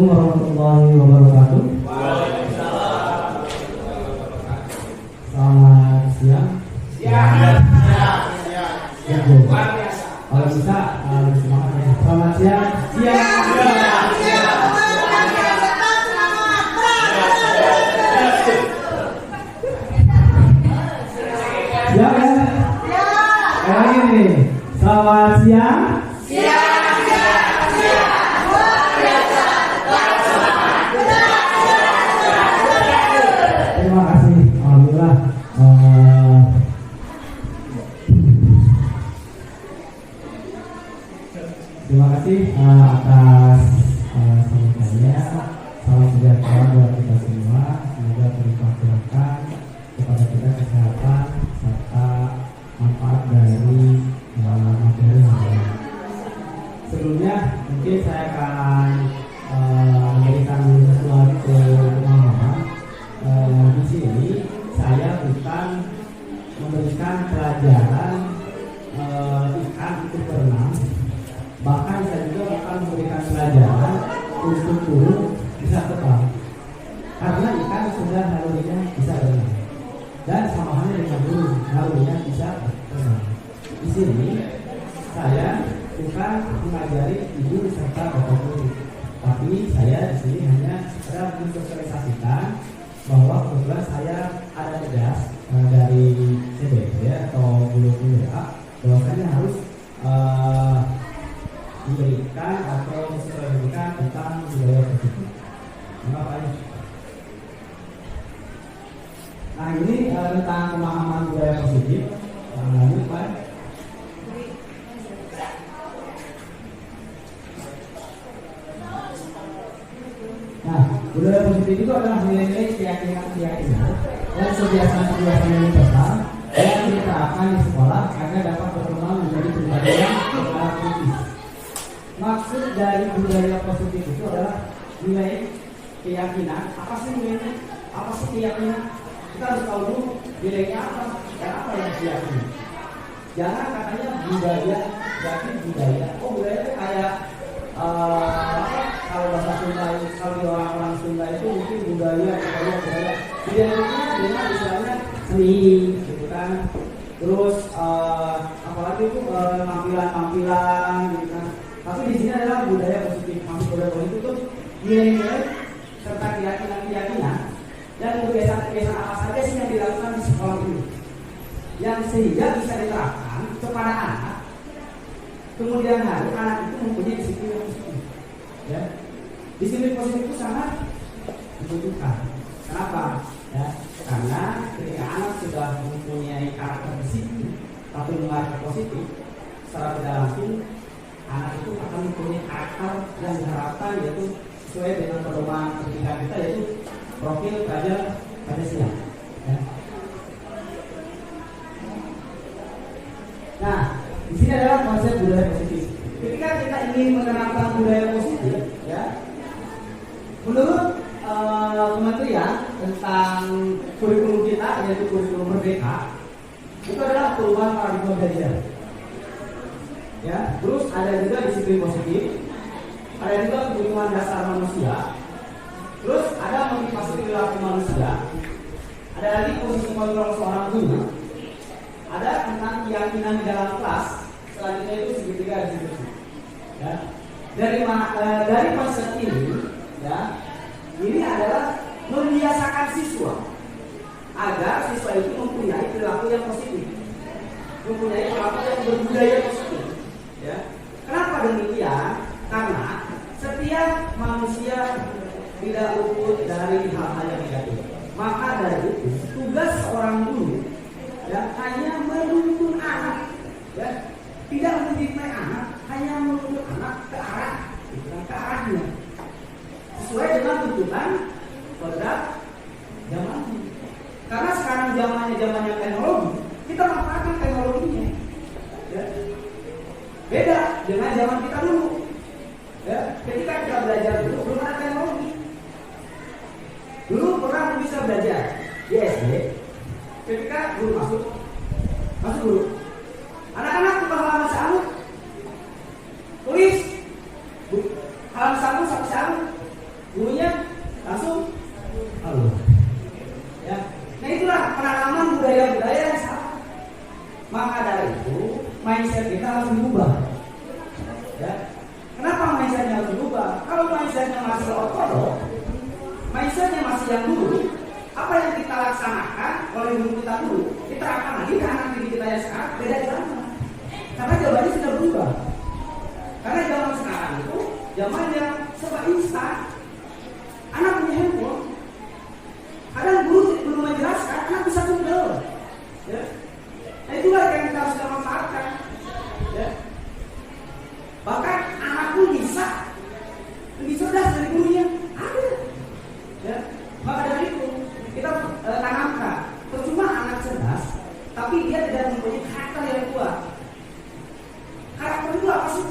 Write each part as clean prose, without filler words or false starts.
Assalamualaikum warahmatullahi wabarakatuh. Selamat siang. Kalau bisa semangat ya. Selamat siang. Siap ya? Lagi nih. Selamat siang. Terima kasih. Alhamdulillah. Terima kasih atas sambutannya. Salam sejahtera buat kita semua. Semoga berlimpah berkah kepada kita kesehatan serta manfaat dari materi hari. Sebelumnya mungkin saya akan memberikan sesuatu pemahaman. Di sini saya bukan memberikan pelajaran ikan itu berenang. Bahkan saya juga akan memberikan pelajaran untuk burung bisa terbang, karena ikan sudah nalurinya bisa berenang dan sama halnya dengan burung nalurinya bisa terbang. Di sini saya bukan mengajari ibu serta bapak guru, tapi saya di sini hanya sekedar mensosialisasikan bahwa kebetulan saya ada tugas dari CBP atau guru-guru bahwasanya harus memberikan atau mensosialisasikan tentang budaya positif. Kenapa ini? Nah ini tentang pemahaman budaya positif. Lanjut Pak. Nah, budaya positif itu adalah nilai-nilai keyakinan dan kebiasaan-kebiasaan universal yang diterapkan di sekolah agar dapat berkembang menjadi pribadi yang kritis. Maksud dari budaya positif itu adalah nilai keyakinan. Apa sih nilainya? Apa sih keyakinan? Kita harus tahu dulu nilainya apa dan apa yang diyakini. Jangan katanya budaya, berarti budaya. Oh budaya itu kayak kalau bahasa Sunda, kalau orang Sunda itu mungkin budaya. Budaya itu dengan istilahnya seni, gitu kan. Terus apalagi itu tampilan-tampilan, gitu kan. Tapi di sini adalah budaya positif. Maksud budaya positif itu nilai-nilai serta keyakinan dan kebiasaan-kebiasaan apa saja sih yang dilakukan di sekolah ini, yang sehingga bisa diterapkan kepada anak. Kemudian hari anak itu mempunyai disiplin yang positif. Ya, disiplin positif itu sangat dibutuhkan. Kenapa? Ya, karena ketika anak sudah mempunyai karakter disiplin, tapi karakter positif, secara tidak langsung anak itu akan mempunyai karakter yang diharapkan, yaitu sesuai dengan pedoman pendidikan kita, yaitu profil pelajar Pancasila. Ya. Nah, di sini adalah konsep budaya positif. Ketika kita ingin menerapkan budaya positif, ya, menurut Kementerian tentang kurikulum kita, yaitu kurikulum Merdeka, itu adalah perubahan paradigma belajar. Ya, terus ada juga disiplin positif, ada juga kebutuhan dasar manusia, terus ada motivasi perilaku manusia, ada lagi posisi kontrol seorang guru, ada tentang keyakinan di dalam kelas, selanjutnya itu segitiga diskusi. Ya, dari konsep ini, ya, ini adalah membiasakan siswa agar siswa itu mempunyai perilaku yang positif, mempunyai perilaku yang berbudaya positif. Ya. Kenapa demikian? Karena setiap manusia tidak luput dari hal-hal yang negatif. Maka dari itu tugas seorang guru, ya, hanya menuntun anak, ya, tidak mendidik anak, hanya menuntun anak ke arah, ke arahnya, sesuai dengan tuntutan pada zaman ini. Karena sekarang zamannya teknologi, kita manfaatkan teknologinya. Ya. Beda dengan zaman kita dulu. Ya, ketika kita belajar dulu belum ada teknologi. Dulu pernah bisa belajar di SD. Ketika guru masuk dulu. Anak-anak buka halaman sabuk, tulis halaman sabuk sampai sabuk. mindsetnya masih ortodok, mindsetnya masih yang dulu, apa yang kita laksanakan oleh guru kita dulu, kita akan lagi ke anak didik kita yang sekarang beda zaman. Karena jawabannya sudah berubah. Karena zaman sekarang itu zaman yang serba instan. Anak punya handphone, kadang guru belum menjelaskan, anak bisa Google. Ya. Nah itulah yang kita harus manfaatkan. Ya. Bahkan anak pun bisa lebih cerdas dari gurunya. Ada. Ya. Maka dari itu kita tanamkan. Percuma anak cerdas, tapi dia tidak mempunyai karakter yang kuat. Karakter itu apa sih?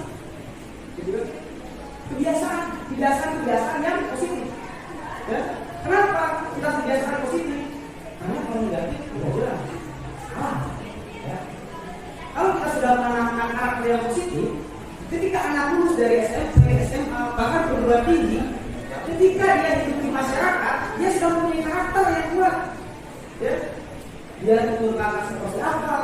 Kebiasaan yang positif. Ya. Kenapa kita kebiasaan positif? Karena kalau negatif tidak jelas. Ya. Kalau kita sudah menanamkan karakter yang positif, ketika anak lulus dari SMP, SMA, bahkan perguruan tinggi, ketika dia hidup di masyarakat, dia sudah mempunyai karakter yang kuat. Ya. Dia tutur kata seperti apa,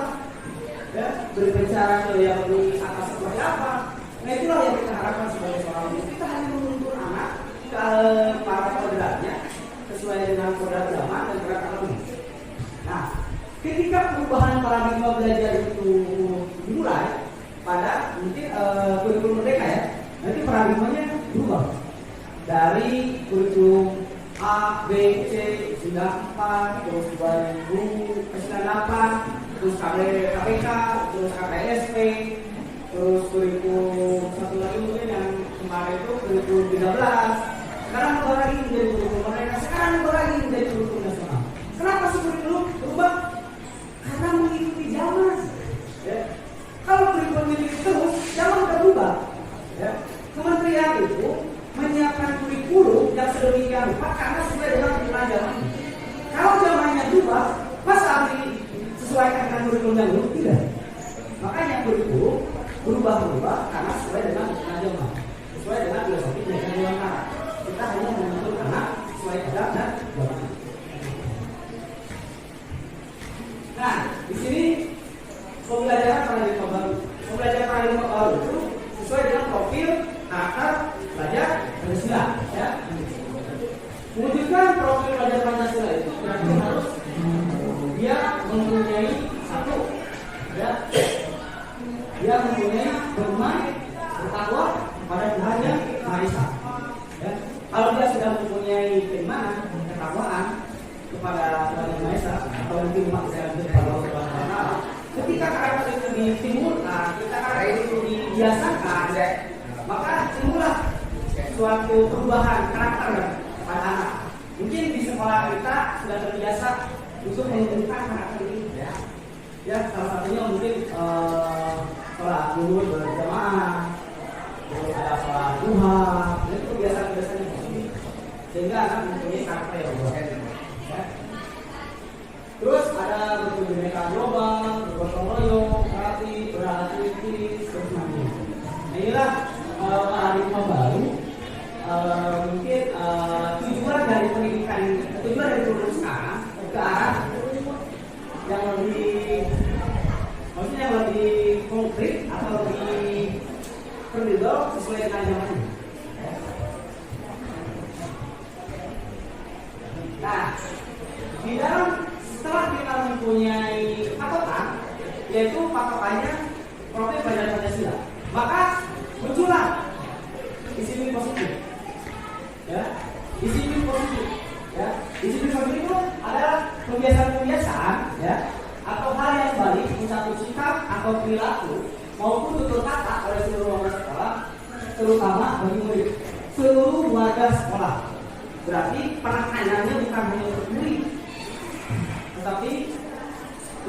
ya, berbicara ke yang lebih atas seperti apa. Nah itulah yang kita harapkan sebagai seorang guru. Kita hanya menuntun anak ke para kodratnya sesuai dengan kodrat zaman dan kodrat akademik. Nah, ketika perubahan paradigma belajar itu dimulai pada mungkin kurikulum merdeka ya, nanti paradigmanya berubah dari kurikulum A, B, C, 94, terus 2098, terus KPK, terus KPSP, terus kurikulum satu lagi mungkin yang kemarin itu kurikulum 13. Sekarang berubah lagi menjadi kurikulum merdeka, sekarang berubah lagi menjadi kurikulum nasional. Kenapa sih kurikulum berubah? Karena mengikuti zaman. Ya. Kalau kurikulum mengikuti terus, zaman akan berubah. Ya. Kementerian itu menyiapkan kurikulum yang sedemikian rupa karena sesuai dengan kebutuhan zaman. Kalau zamannya berubah, masa harus disesuaikan dengan kurikulum yang dulu? Tidak. Makanya kurikulum berubah karena sesuai dengan kebutuhan zaman, sesuai dengan filosofi dan kebijakan. Kita hanya menentukan karena sesuai dengan dan zaman. Nah, di sini pembelajaran paradigma baru itu sesuai dengan profil karakter pelajar Pancasila. Ya. Mewujudkan profil pelajar Pancasila itu berarti harus dia mempunyai satu, ya, dia mempunyai beriman, bertakwa pada Tuhan yang Maha Esa. Ya. Kalau dia sudah mempunyai keimanan, ketakwaan kepada Tuhan yang Maha Esa, atau mungkin umat saya kepada Allah Subhanahu Wa Taala, ketika karakter itu ditimbulkan, ketika karakter itu dibiasakan, maka timbullah suatu perubahan karakter pada anak. Mungkin di sekolah kita sudah terbiasa untuk menunjukkan karakter ini, ya. Ya, salah satunya mungkin sholat zuhur berjamaah, terus ada sholat duha, itu kebiasaan-kebiasaan yang positif, sehingga anak mempunyai karakter yang baik. Ya. Terus ada berkunjung mereka global, bergotong royong, beraktivitas, terus nanti. Nah, inilah paradigma baru. Mungkin tujuan dari pendidikan, tujuan dari kurikulum sekarang ke arah yang lebih, maksudnya yang lebih konkret atau lebih kredibel sesuai dengan zaman ini. Nah, di dalam setelah kita mempunyai patokan, yaitu patokannya profil pelajar Pancasila, maka muncullah disiplin positif. Ya, disiplin positif. Ya, disiplin positif itu adalah kebiasaan-kebiasaan, ya, atau hal yang baik, satu sikap atau perilaku maupun tutur kata oleh seluruh warga sekolah, terutama bagi murid, seluruh warga sekolah. Berarti penekanannya bukan hanya untuk murid, tetapi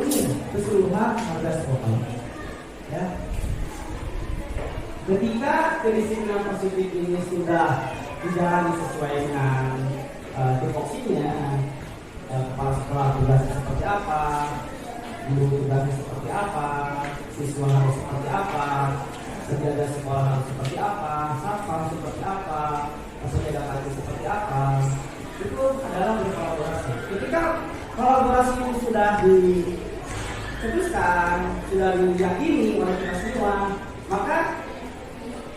umum keseluruhan warga sekolah. Ya. Ketika kedisiplinan positif ini sudah dijalani sesuai dengan tupoksinya, kepala sekolah tugasnya seperti apa, guru tugasnya seperti apa, siswa harus seperti apa, penjaga sekolah harus seperti apa, satpam seperti apa, penjaga parkir seperti apa, itu adalah berkolaborasi. Ketika kolaborasi ini sudah dicetuskan, sudah diyakini oleh kita semua, maka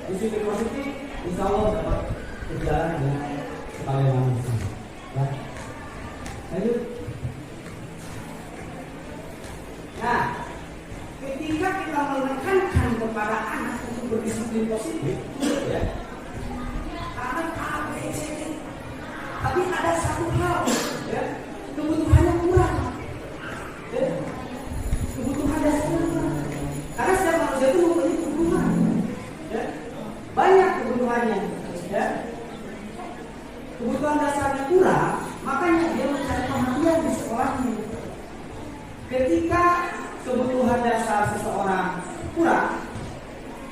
disiplin positif insya Allah dapat berjalan dengan sebagai manusia. Ya. Lanjut. Nah, ketika kita menekankan kepada anak untuk berdisiplin positif, ya, anak A, B, C, D, tapi ada satu hal, ya, kebutuhannya kurang, ya, kebutuhan dasarnya kurang. Karena setiap manusia itu mempunyai kebutuhan, ya, banyak kebutuhannya, ya. Kebutuhan dasarnya kurang, makanya dia mencari perhatian di sekolahnya. Ketika kebutuhan dasar seseorang kurang,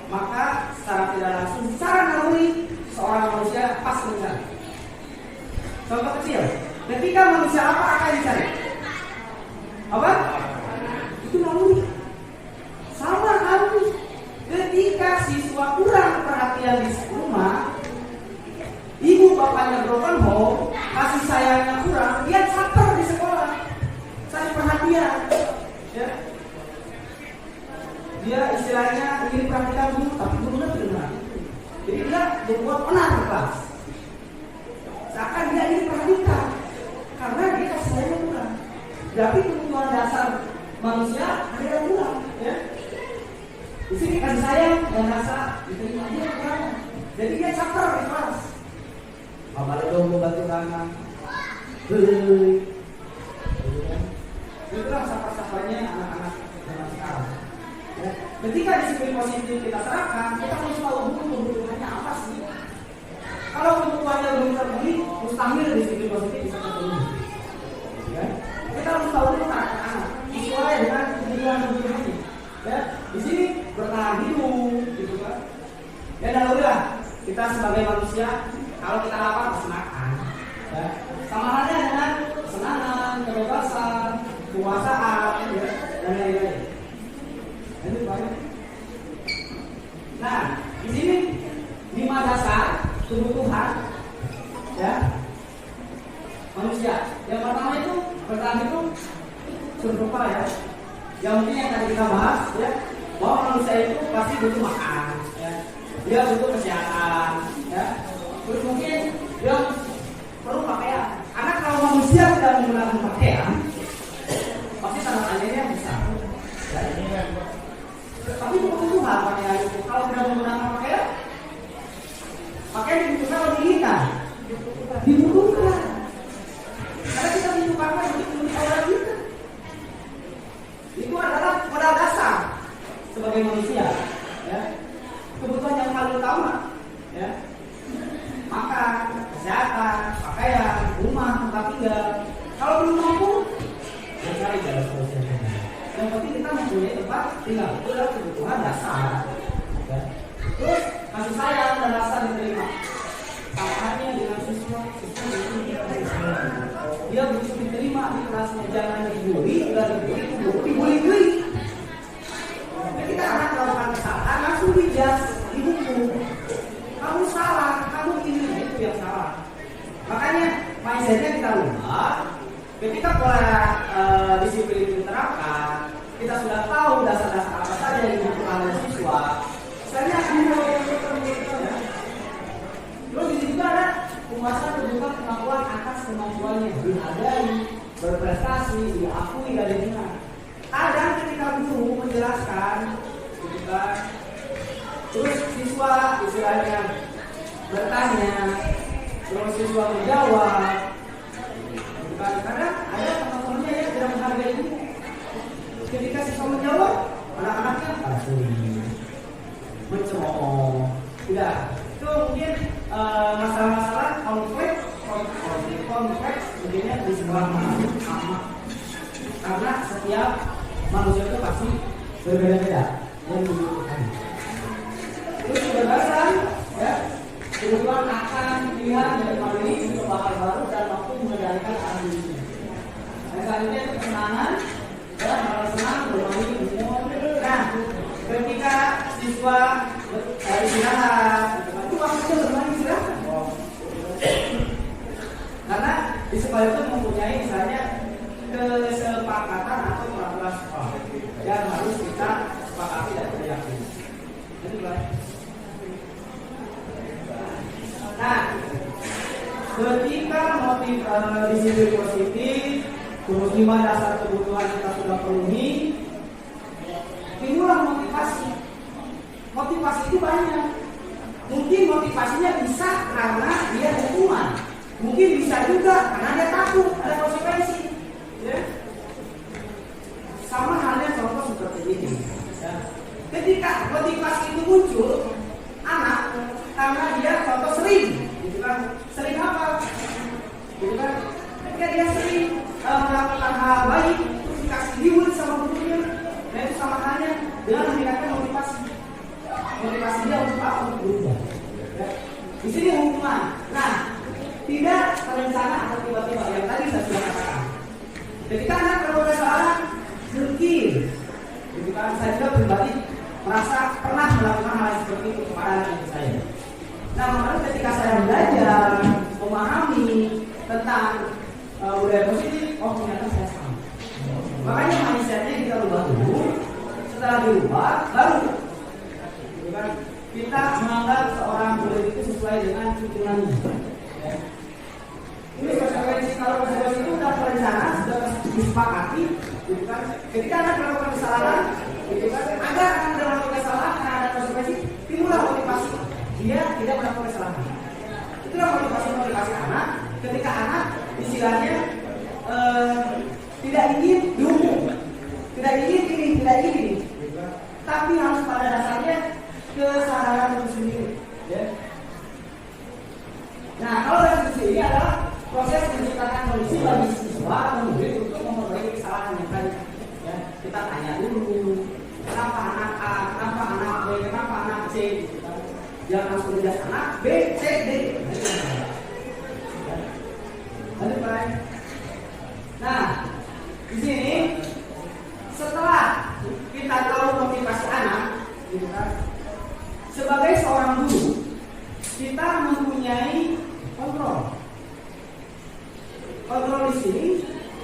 maka secara tidak langsung, secara naluri seorang manusia pasti mencari. Contoh kecil, ketika manusia apa akan dicari? Apa? Itu naluri. Sama naluri. Ketika siswa kurang perhatian di rumah, ibu bapaknya broken home, kasih sayangnya kurang, dia caper di sekolah, cari perhatian, ya. Dia istilahnya ingin perhatikan guru, tapi gurunya tidak perhatikan. Jadi dia membuat onar di kelas. Seakan dia ingin perhatikan, karena dia kasih sayangnya kurang. Tapi kebutuhan dasar manusia ada yang kurang, ya. Di sini kasih sayang dan rasa diterima dia kurang, jadi dia caper di kelas. Bapak dong membantu kanan, itulah sapa-sapanya anak-anak zaman sekarang. Ya. Ketika disiplin positif kita terapkan, kita harus tahu dulu kebutuhannya apa sih. Kalau kebutuhannya belum terpenuhi, mustahil disiplin positif bisa terpenuhi. Ya. Kita harus tahu dulu anak-anak sesuai dengan kebutuhannya. Ya. Di sini bertahan hidup, gitu kan. Ya dan udah kita sebagai manusia. Kalau kita lapar harus makan, ya. Sama halnya dengan kesenangan, kebebasan, kekuasaan, ya, dan lain-lain. Itu banyak. Nah, di sini 5 dasar kebutuhan, ya, manusia. Yang pertama itu bertahan hidup serupa, ya. Yang mungkin yang tadi kita bahas, ya, bahwa manusia itu pasti butuh makan, ya. Dia butuh kesehatan, ya. Terus mungkin dia perlu pakaian. Karena kalau manusia tidak menggunakan pakaian, pasti tanda tanyanya besar. Ya. Tapi kebutuhan pakaian itu, kalau tidak menggunakan pakaian, pakaian dibutuhkan atau diinginkan? Dibutuhkan. Karena kita dibutuhkan untuk orang kita. Itu adalah modal dasar sebagai manusia. Ya. Kebutuhan yang paling utama, ya. Makan, kesehatan, pakaian, rumah, tempat tinggal. Kalau belum mampu, ya cari jalan solusinya. Yang penting kita mempunyai tempat tinggal. Itu adalah kebutuhan dasar. Ya. Terus kasih sayang dan rasa diterima. Sama halnya dengan siswa dia butuh diterima di kelasnya, jangan dibully, dan dibully. Ketika anak melakukan kesalahan langsung dijas, dihukum. Kamu salah, kamu ini itu yang salah. Makanya mindsetnya kita ubah. Ketika pola disiplin itu diterapkan, kita sudah tahu dasar-dasar apa saja yang dibutuhkan oleh siswa. Misalnya ya. Terus di situ ada penguasaan kebutuhan kemampuan atas kemampuannya, dihargai, berprestasi, diakui dan lingkungan. Kadang ketika guru menjelaskan, ketika terus siswa istilahnya bertanya, terus siswa menjawab. Kadang-kadang ada teman-temannya yang tidak menghargai guru. Ketika siswa menjawab, anak-anaknya mencemooh. Tidak. Itu mungkin masalah-masalah kompleks begini di sebuah sama. Karena setiap manusia itu pasti berbeda-beda yang dibutuhkan. Terus kebebasan, ya, kebutuhan akan pilihan dari mandiri untuk bakal baru dan mampu mengendalikan arah dirinya. Dan selanjutnya itu kesenangan, ya, merasa senang bermain umur. Nah, ketika siswa istirahat, itu waktunya bermain istirahat. Karena di sekolah itu mempunyai misalnya kesepakatan atau peraturan sekolah yang harus kita sepakati dan diyakini. Jadi baik. Nah, ketika motif disiplin positif, kemudian dasar kebutuhan kita sudah penuhi, timbullah motivasi. Motivasi itu banyak. Mungkin motivasinya bisa karena dia hukuman, mungkin bisa juga karena dia takut ada konsekuensi. Ya. Sama halnya contoh seperti ini. Ya. Ketika motivasi itu muncul, anak karena dia contoh sering, gitu kan? Sering apa? Gitu kan? Ketika dia sering melakukan hal baik, terus dikasih reward sama gurunya, nah itu sama halnya dengan meningkatkan motivasi dia untuk apa? Untuk berubah. Ya. Di sini hukuman. Nah, tidak terencana atau tiba-tiba yang tadi saya sudah katakan. Ketika anak berbuat kesalahan, mungkin, gitu kan? Saya juga pribadi merasa pernah melakukan hal seperti itu kepada anak saya. Nah, makanya ketika saya belajar, memahami tentang budaya positif, oh ternyata saya salah. Makanya mindsetnya kita ubah dulu. Setelah diubah, baru gitu kan, kita menganggap seorang murid itu sesuai dengan tuntunannya. Ya. Ini konsekuensi, kalau konsekuensi itu sudah terencana, sudah disepakati, gitu kan. Ketika anak melakukan kesalahan, gitu kan, agar anak melakukan kesalahan karena ada konsekuensi, timbullah motivasi dia tidak melakukan kesalahan. Itulah motivasi anak. Ketika anak istilahnya tidak ingin dihukum, tidak ingin ini, tidak ingin ini, tapi harus pada dasarnya kesadaran itu sendiri. Ya. Nah, kalau dari sisi ini adalah proses menciptakan kondisi bagi siswa atau murid untuk memperbaiki kesalahan yang tadi. Ya, kita tanya dulu, kenapa anak A, kenapa anak B, kenapa anak C. Jangan langsung menjelaskan anak B, C, D. Lanjut, Pak. Nah, di sini setelah kita tahu motivasi anak, gitu kan, sebagai seorang guru kita mempunyai kontrol. Kontrol di sini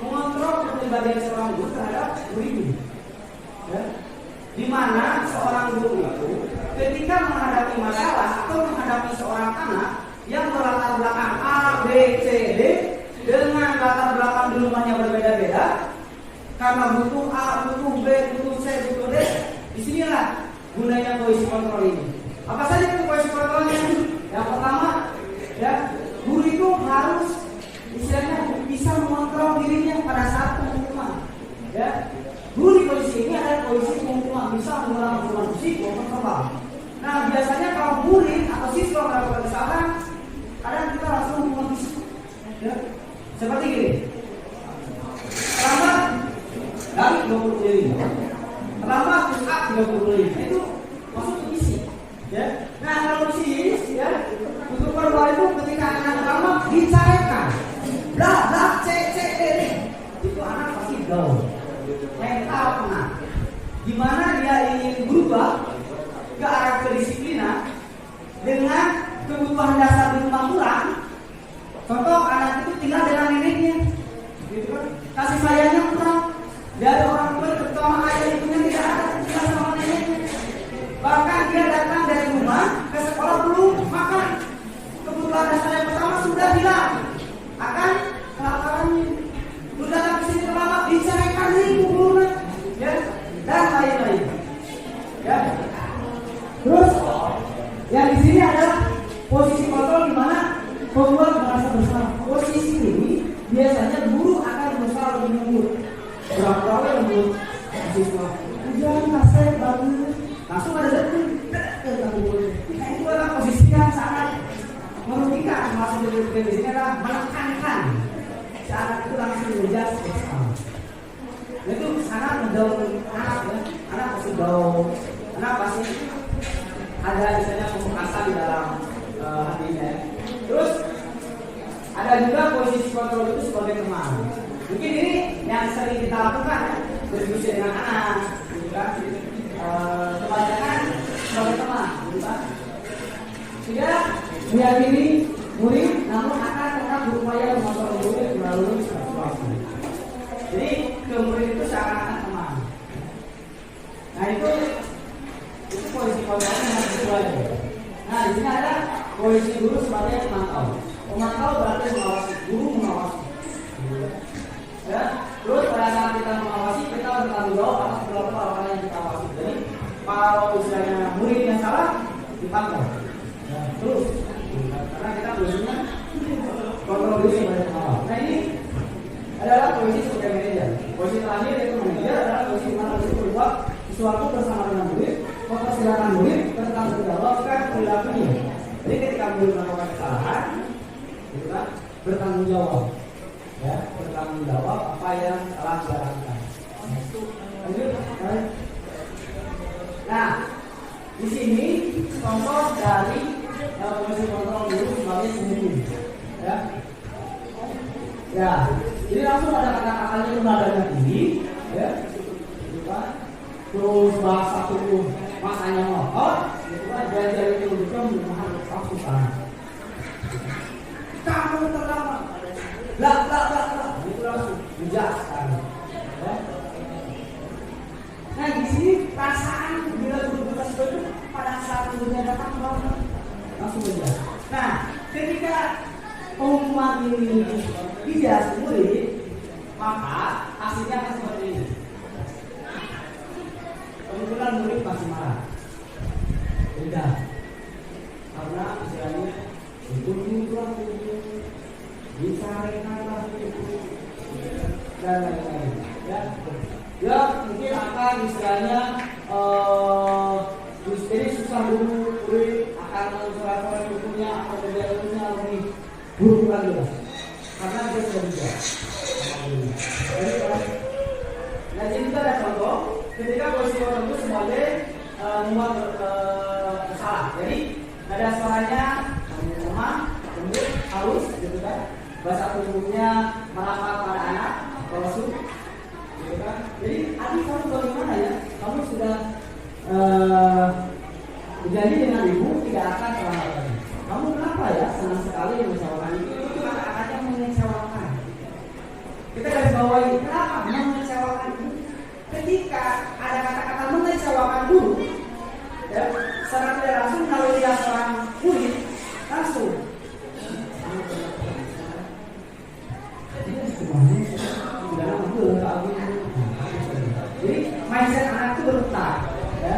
mengontrol kepribadian seorang guru terhadap murid. Ya. Di mana seorang guru itu ketika menghadapi masalah atau menghadapi seorang anak yang berlatar belakang A, B, C, D dengan latar belakang di rumahnya berbeda-beda, karena butuh A, butuh B, butuh C, butuh D, disinilah gunanya kohesi kontrol ini. Apa saja itu kohesi kontrolnya? Yang pertama, ya, guru itu harus istilahnya bisa mengontrol dirinya pada saat penghukuman. Ya, guru di posisi ini adalah posisi penghukuman, bisa mengulang hukuman fisik maupun verbal. Nah, biasanya kalau murid atau siswa melakukan kesalahan, kadang kita langsung hukuman fisik. Ya, seperti ini. Terlambat dari 20 kali. Terlambat push up 30 kali. Itu masuk ke fisik. Ya. Nah, kalau fisik, ya, untuk verbal itu ketika anak terlambat dicairkan. Blah blah C C D D. Itu anak pasti gaul. Mental kena. Gimana dia ingin berubah ke arah kedisiplinan dengan kebutuhan dasar di rumah kurang. Contoh anak itu tinggal dengan neneknya, gitu kan? Kasih sayangnya kurang. Dari orang tua terutama ayah ibunya tidak ada, tinggal sama neneknya. Bahkan dia datang dari rumah ke sekolah belum makan. Kebutuhan dasar yang pertama sudah hilang. Akan kelaparannya. Sudah datang ke sini terlambat, diceraikan ibu gurunya, ya, dan lain-lain. Ya. Terus yang di sini adalah posisi kontrol di mana pembuat merasa bersalah. Posisi ini biasanya guru akan berusaha lebih lembut. Berapa lembut? Siswa, jangan kasih bagus. Langsung ada detik. Itu adalah posisi yang sangat merugikan. Maksud dari sini adalah menekankan. Saat itu langsung mengejar seksual. Itu sangat mendorong anak, ya. Anak pasti gaul, anak pasti ada misalnya pemekasan di dalam hatinya. Terus ada juga posisi kontrol itu sebagai teman. Mungkin ini yang sering kita lakukan, ya, berdiskusi dengan anak, gitu kan? Kebanyakan sebagai teman, gitu kan? Tidak meyakini murid, namun akan tetap berupaya mengontrol murid melalui persuasi. Jadi ke murid itu seakan-akan teman. Nah itu posisi kontrolnya harus sesuai. Nah di sini ada posisi guru sebagai pemantau. Pemantau berarti mengawasi, guru mengawasi. Ya, terus pada saat kita mengawasi, kita bertanggung jawab atas perilaku orang yang kita awasi. Jadi kalau misalnya murid yang salah, dipantau. Ya, terus, karena kita biasanya kontrol diri sebagai pengawal. Nah ini adalah posisi sebagai manajer. Posisi terakhir yaitu manajer adalah posisi di mana kita berbuat sesuatu bersama dengan murid, mempersilahkan murid tentang menjawabkan perilakunya. Jadi ketika murid melakukan kesalahan, gitu kan, bertanggung jawab, ya, bertanggung jawab apa yang telah dilakukan. Lanjut. Nah, di sini contoh dari komisi kontrol guru sebagai pemimpin, ya. Ya, jadi langsung ada kata-katanya itu nadanya tinggi, ya, gitu kan. Terus bahasa tubuh masanya ngotot, gitu kan. Belajar itu juga menahan kepasukan. Kamu terlambat, lah, itu langsung dijelaskan, ya. Nah di sini perasaan bila guru tersebut pada saat gurunya datang langsung dijelaskan. Nah ketika pengumuman ini tidak murid, maka hasilnya akan seperti ini. Kebetulan murid masih marah, beda, karena istilahnya itu disarankan dan lain-lain. Ya mungkin akan istilahnya jadi susah dulu murid akan mengusahakan bukunya atau belajarnya lebih buruk lagi lah, karena dia sudah bisa. Nah jadi kita ada contoh ketika posisi orang itu sebagai membuat salah. Jadi ada suaranya lemah, lembut, halus, gitu kan. Bahasa tubuhnya merapat pada anak, bawaslu, gitu kan. Jadi adik kamu bagaimana ya? Kamu sudah berjanji dengan ibu tidak akan terlambat lagi. Kamu kenapa ya senang sekali mengecewakan itu kata-katanya mengecewakan. Kita garis bawahi kenapa mengecewakan itu? Ketika ada kata-kata mengecewakan guru, ya, secara tidak langsung kalau dia seorang murid langsung. Jadi mindset anak itu berputar, ya.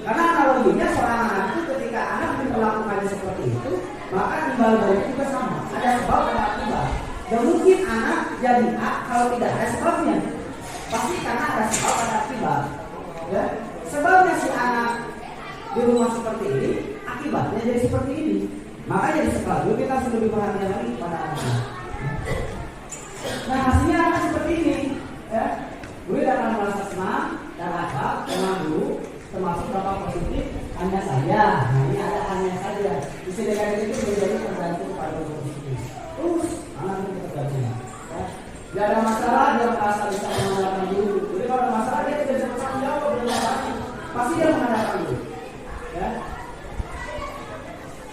Karena analoginya seorang anak itu ketika anak diperlakukannya seperti itu, maka timbal balik juga sama. Ada sebab ada akibat. Dan mungkin anak jadi A kalau tidak ada sebabnya. Pasti karena ada sebab ada akibat. Ya. Sebabnya si anak di rumah seperti ini, akibatnya jadi seperti ini. Makanya di sekolah dulu kita harus lebih perhatian lagi pada anak. Nah hasilnya akan seperti ini, ya. Murid akan merasa senang dan akal dengan guru, termasuk dampak positif hanya saja. Nah ini ada hanya saja. Di sini itu menjadi tergantung pada positif. Terus anak itu tergantung. Ya. Tidak ada masalah dia merasa bisa mengandalkan guru. Jadi kalau ada masalah dia tidak bisa bertanggung jawab pasti dia mengandalkan guru. Ya.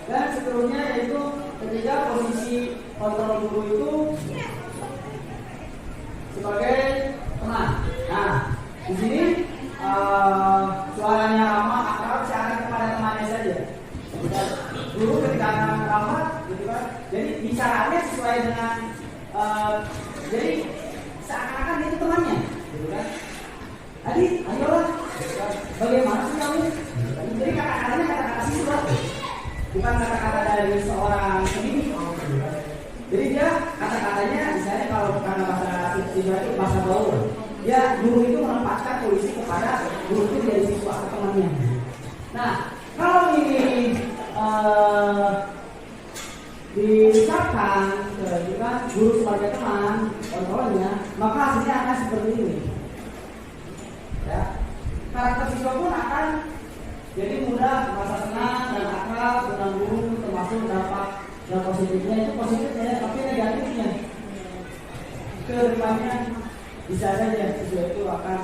Dan seterusnya yaitu ketika posisi kontrol guru itu sebagai teman. Nah, di sini suaranya ramah akrab seakan kepada temannya saja. Guru ketika anak ramah, gitu kan. Jadi bicaranya sesuai dengan jadi seakan-akan itu temannya, gitu kan. Tadi, ayolah, bagaimana sih kamu? Jadi kata-katanya kata-kata siswa, bukan kata-kata dari seorang pendidik. Jadi dia kata-katanya misalnya kalau karena bahasa siswa itu bahasa gaul, dia guru itu menempatkan polisi kepada guru itu dari siswa atau temannya. Nah kalau ini diucapkan ke guru sebagai teman kontrolnya, maka hasilnya akan seperti ini. Ya, karakter siswa pun akan jadi mudah merasa senang dan akrab dengan guru, termasuk dampak yang positifnya itu positifnya, tapi negatifnya kedepannya bisa saja siswa itu akan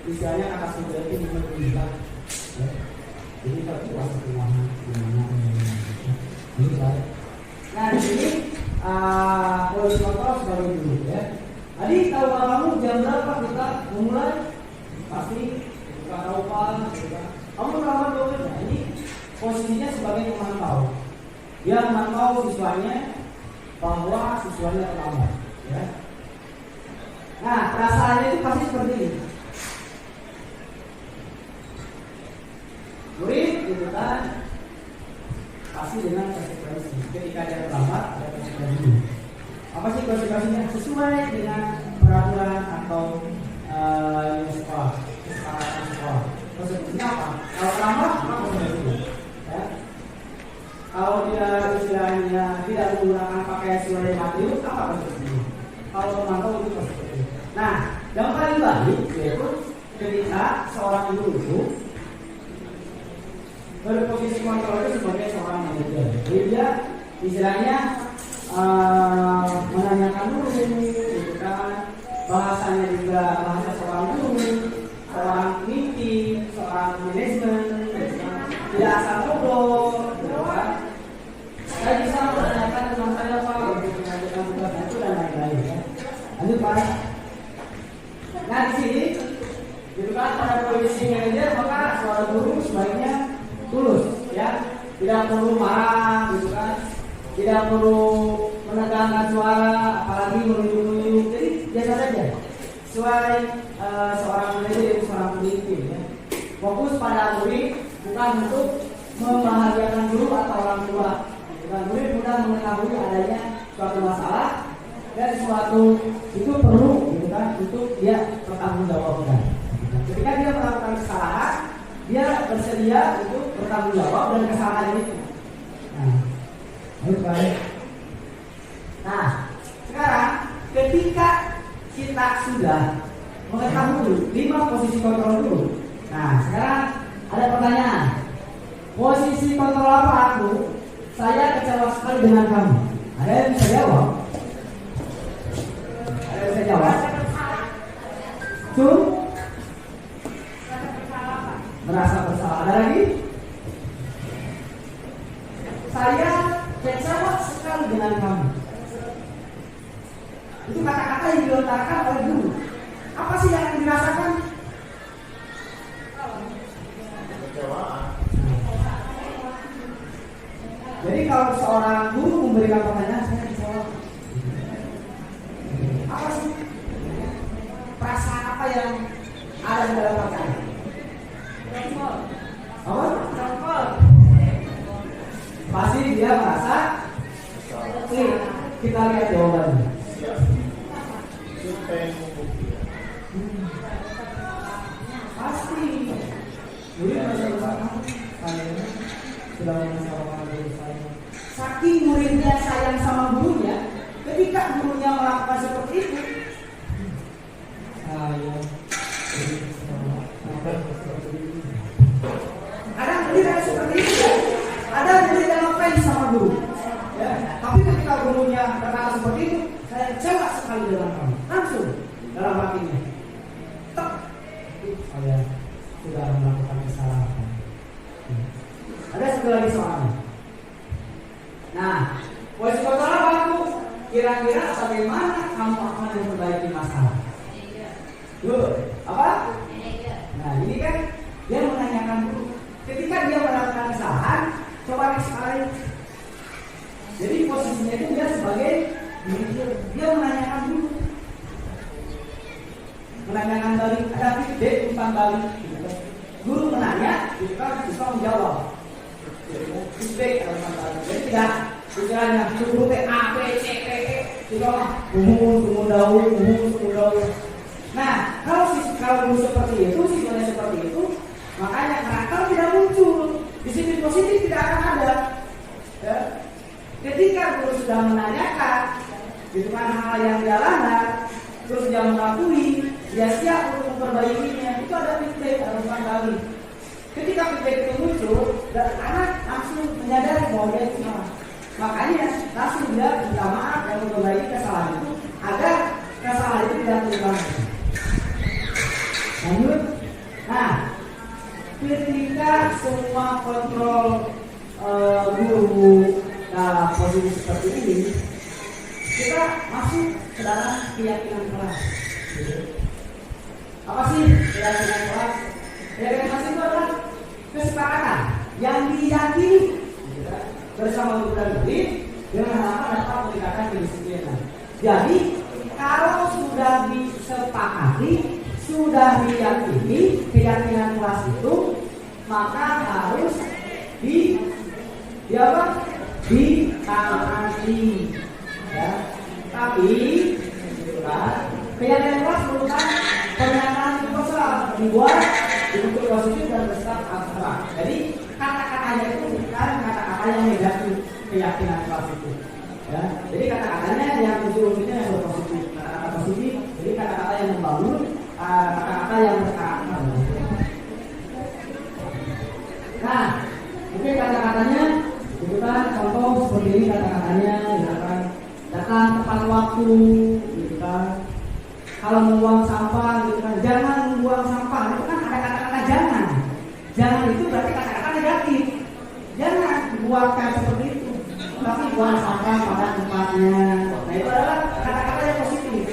misalnya akan sudah itu merugikan. Jadi kalau kuasa keuangan gimana? Nah di sini polisi kontrol sebagai guru ya. Tadi tahu kamu jam berapa kita memulai? Pasti buka tahupan. Kamu terlambat dulu. Nah ini posisinya sebagai pemantau. Dia memantau siswanya bahwa siswanya terlambat. Ya. Nah, perasaannya itu pasti seperti ini. Murid gitu kan, pasti dengan konsekuensi. Ketika dia terlambat, ada konsekuensi. Apa sih konsekuensinya? Sesuai dengan peraturan atau sekolah, kesepakatan sekolah. Konsekuensinya apa? Kalau terlambat, maka konsekuensi. Ya. Kalau tidak istilahnya tidak menggunakan pakaian sesuai material, apa konsekuensinya? Kalau memantau itu konsekuensi. Nah, yang paling baik yaitu ketika seorang guru itu berposisi kontrol itu sebagai seorang manajer. Jadi dia istilahnya menanyakan dulu, gitu kan, bahasanya juga bahasa seorang guru, seorang meeting, seorang manajemen, gitu kan. Tidak asal ngobrol, gitu kan. Saya bisa menanyakan tentang saya apa, gitu kan, tugas itu dan lain-lain. Ya. Lanjut Pak. Nah di sini, gitu kan, pada posisi manajer maka seorang guru sebaiknya tulus, ya, tidak perlu marah, gitu kan, tidak perlu menegangkan suara, apalagi menunjuk-nunjuk. Jadi biasa saja, sesuai seorang manajer itu seorang pemimpin. Ya. Fokus pada murid, bukan untuk membahagiakan guru atau orang tua. Bukan, murid mudah mengetahui adanya suatu masalah dan sesuatu itu perlu, gitu kan, untuk dia bertanggungjawabkan. Ketika dia melakukan kesalahan, dia bersedia untuk bertanggung jawab dan kesalahan itu. Baik. Nah, sekarang ketika kita sudah mengetahui 5 posisi kontrol dulu. Nah, sekarang ada pertanyaan. Posisi kontrol apa aku? Saya kecewa sekali dengan kamu. Ada yang bisa jawab? Ada yang bisa jawab? Merasa bersalah. Ada lagi? Saya kecewa sekali dengan kamu. Itu kata-kata yang dilontarkan oleh guru. Apa sih yang dirasakan? Kecewaan. Jadi kalau seorang guru memberikan pertanyaan, saya kecewa. Apa sih? Perasaan apa yang ada di dalam pertanyaan? Apa? Pasti dia merasa. Kita lihat jawabannya. Pasti. Murid merasa bersalah. Saya sudah mengecewakan diri saya. Saking muridnya sayang sama gurunya, ketika gurunya melakukan seperti itu, ada murid yang seperti itu ya. Ada murid yang ngefans sama guru. Ya. Tapi ketika gurunya berkata seperti itu, saya kecewa sekali dengan kamu. Langsung dalam hatinya. Saya sudah melakukan kesalahan. Ada satu lagi soalnya. Nah, posisi kontrol apa aku? Kira-kira bagaimana kamu akan memperbaiki masalah? Dulu, apa? Nah, ini kan dia menanyakan dulu. Ketika dia melakukan kesalahan, coba sekali. Jadi posisinya itu dia sebagai dia menanyakan dulu. Menanyakan balik, ada feedback tentang balik. Guru menanya, kita menjawab. Feedback tentang balik. Jadi tidak istilahnya suruh A, B, C, D, E, tidak umum daun. Nah, kalau guru seperti itu, siswanya seperti itu, makanya karakter tidak muncul. Disiplin positif tidak akan ada. Ya. Ketika guru sudah menanyakan, itu kan hal yang jalanan, terus dia mengakui, dia siap untuk memperbaikinya, itu ada feedback, ada umpan balik. Ketika feedback itu muncul, dan anak langsung menyadari bahwa dia salah. Makanya langsung dia minta maaf dan memperbaiki kesalahan itu agar kesalahan itu tidak terulang. Lanjut. Nah, ketika semua kontrol guru dalam posisi seperti ini, kita masuk ke dalam keyakinan kelas. Apa sih keyakinan kelas? Keyakinan kelas itu adalah kesepakatan yang diyakini bersama guru dan murid dengan harapan dapat meningkatkan kedisiplinan. Jadi kalau sudah disepakati, sudah diyakini keyakinan kelas itu, maka harus ditaati. Ya. Tapi keyakinan kelas merupakan pernyataan universal dibuat dibentuk positif dan bersifat abstrak. Jadi kata-katanya itu bukan kata-kata yang negatif keyakinan kelas itu. Ya. Jadi kata-katanya yang unsur-unsurnya yang berpositif, kata-kata positif. Jadi kata-kata yang membangun, kata-kata yang berkarakter. Nah, mungkin kata-katanya itu kan contoh seperti ini kata-katanya, gitu kan. Datang tepat waktu, gitu kan. Kalau membuang sampah, gitu kan, jangan membuang sampah. Itu kan ada kata-kata jangan. Jangan itu berarti kata-kata negatif. Jangan buatkan seperti itu. Tapi buang sampah pada tempatnya. Nah itu adalah kata-kata yang positif.